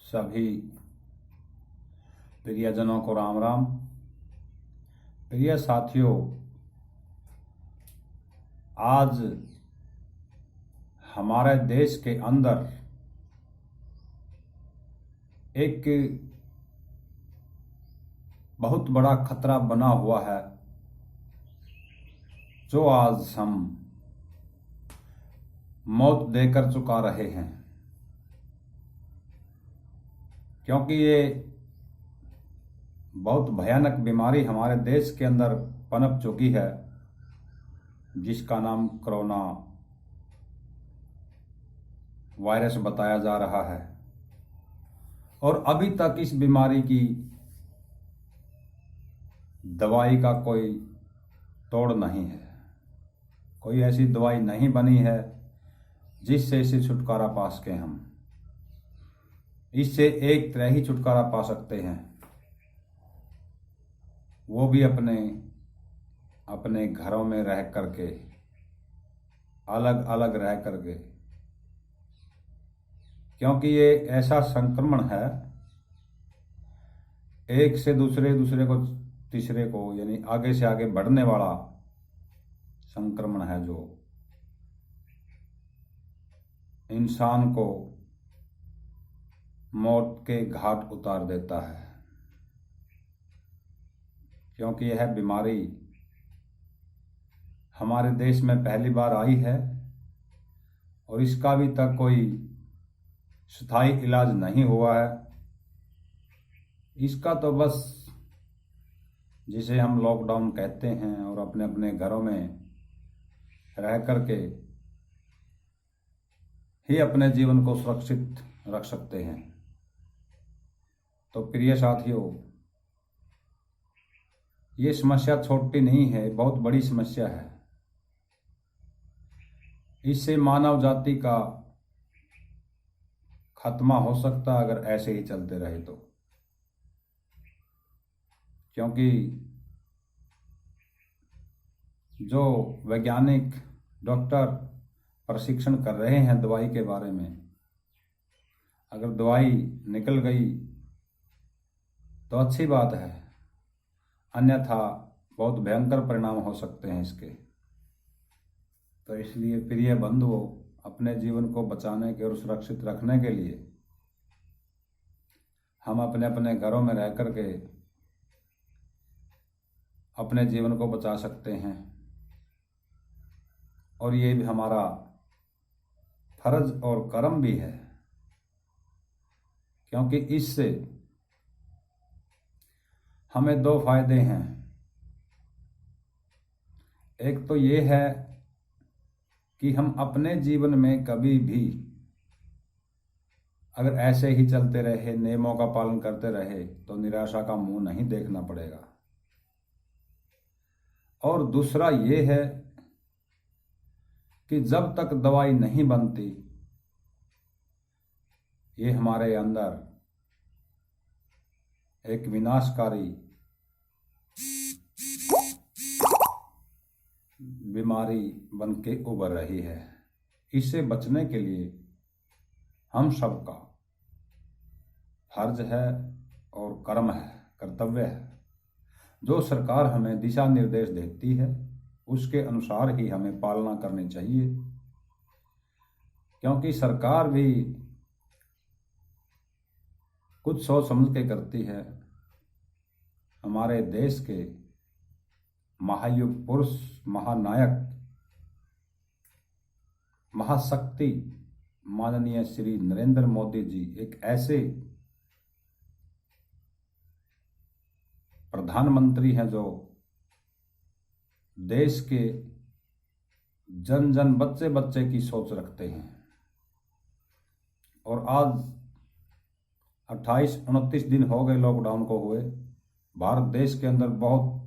सभी प्रियजनों को राम राम। प्रिय साथियों, आज हमारे देश के अंदर एक बहुत बड़ा खतरा बना हुआ है, जो आज हम मौत देकर चुका रहे हैं। क्योंकि ये बहुत भयानक बीमारी हमारे देश के अंदर पनप चुकी है, जिसका नाम कोरोना वायरस बताया जा रहा है। और अभी तक इस बीमारी की दवाई का कोई तोड़ नहीं है। कोई ऐसी दवाई नहीं बनी है जिससे इसे छुटकारा पा सकें हम। इससे एक तरह ही छुटकारा पा सकते हैं, वो भी अपने अपने घरों में रह करके, अलग अलग रह करके। क्योंकि ये ऐसा संक्रमण है, एक से दूसरे को तीसरे को, यानी आगे से आगे बढ़ने वाला संक्रमण है, जो इंसान को मौत के घाट उतार देता है। क्योंकि यह बीमारी हमारे देश में पहली बार आई है और इसका अभी तक कोई स्थायी इलाज नहीं हुआ है। इसका तो बस, जिसे हम लॉकडाउन कहते हैं, और अपने अपने घरों में रह करके ही अपने जीवन को सुरक्षित रख सकते हैं। तो प्रिय साथियों, ये समस्या छोटी नहीं है, बहुत बड़ी समस्या है। इससे मानव जाति का खात्मा हो सकता है अगर ऐसे ही चलते रहे तो। क्योंकि जो वैज्ञानिक डॉक्टर प्रशिक्षण कर रहे हैं दवाई के बारे में, अगर दवाई निकल गई तो अच्छी बात है, अन्यथा बहुत भयंकर परिणाम हो सकते हैं इसके। तो इसलिए प्रिय बंधुओं, अपने जीवन को बचाने के और सुरक्षित रखने के लिए हम अपने अपने घरों में रह करके अपने जीवन को बचा सकते हैं। और ये भी हमारा फर्ज और कर्म भी है, क्योंकि इससे हमें दो फायदे हैं। एक तो ये है कि हम अपने जीवन में कभी भी अगर ऐसे ही चलते रहे, नियमों का पालन करते रहे, तो निराशा का मुंह नहीं देखना पड़ेगा। और दूसरा ये है कि जब तक दवाई नहीं बनती, ये हमारे अंदर एक विनाशकारी बीमारी बन के उभर रही है। इससे बचने के लिए हम सबका फर्ज है और कर्म है, कर्तव्य है। जो सरकार हमें दिशा निर्देश देती है, उसके अनुसार ही हमें पालना करनी चाहिए। क्योंकि सरकार भी कुछ सोच समझ के करती है। हमारे देश के महायुग पुरुष, महानायक, महाशक्ति माननीय श्री नरेंद्र मोदी जी एक ऐसे प्रधानमंत्री हैं जो देश के जन जन, बच्चे बच्चे की सोच रखते हैं। और आज 28-29 दिन हो गए लॉकडाउन को हुए। भारत देश के अंदर बहुत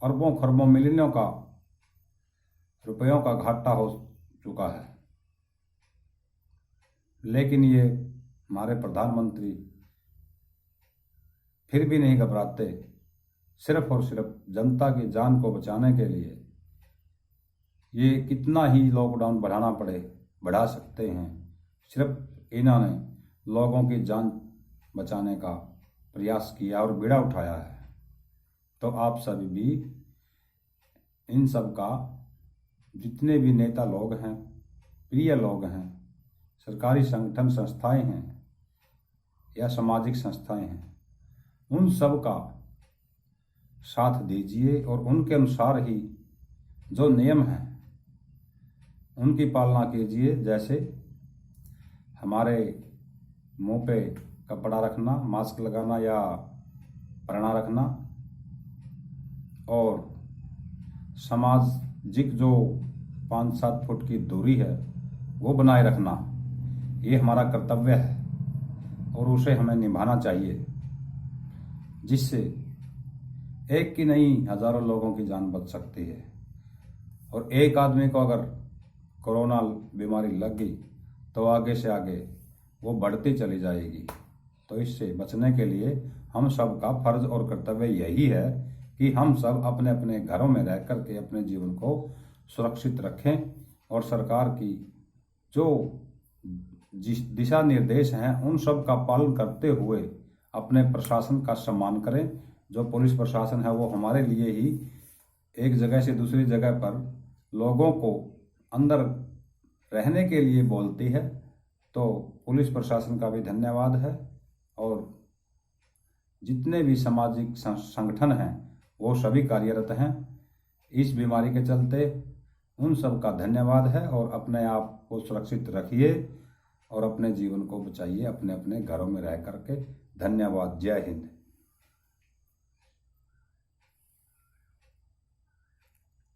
अरबों खरबों मिलियनों का रुपयों का घाटा हो चुका है। लेकिन ये हमारे प्रधानमंत्री फिर भी नहीं घबराते। सिर्फ और सिर्फ जनता की जान को बचाने के लिए ये कितना ही लॉकडाउन बढ़ाना पड़े बढ़ा सकते हैं। सिर्फ इन्होंने लोगों की जान बचाने का प्रयास किया और बीड़ा उठाया है। तो आप सभी भी इन सब का, जितने भी नेता लोग हैं, प्रिय लोग हैं, सरकारी संगठन संस्थाएं हैं या सामाजिक संस्थाएं हैं, उन सब का साथ दीजिए और उनके अनुसार ही जो नियम हैं उनकी पालना कीजिए। जैसे हमारे मुंह पे कपड़ा रखना, मास्क लगाना या परणा रखना, और सामाजिक जो 5-7 फुट की दूरी है वो बनाए रखना, ये हमारा कर्तव्य है और उसे हमें निभाना चाहिए, जिससे एक की नहीं हजारों लोगों की जान बच सकती है। और एक आदमी को अगर कोरोना बीमारी लग गई तो आगे से आगे वो बढ़ती चली जाएगी। तो इससे बचने के लिए हम सब का फर्ज और कर्तव्य यही है कि हम सब अपने अपने घरों में रह कर के अपने जीवन को सुरक्षित रखें और सरकार की जो जिस दिशा निर्देश हैं उन सब का पालन करते हुए अपने प्रशासन का सम्मान करें। जो पुलिस प्रशासन है वो हमारे लिए ही एक जगह से दूसरी जगह पर लोगों को अंदर रहने के लिए बोलती है, तो पुलिस प्रशासन का भी धन्यवाद है। और जितने भी सामाजिक संगठन हैं वो सभी कार्यरत हैं इस बीमारी के चलते, उन सब का धन्यवाद है। और अपने आप को सुरक्षित रखिए और अपने जीवन को बचाइए अपने अपने घरों में रह करके। धन्यवाद। जय हिंद।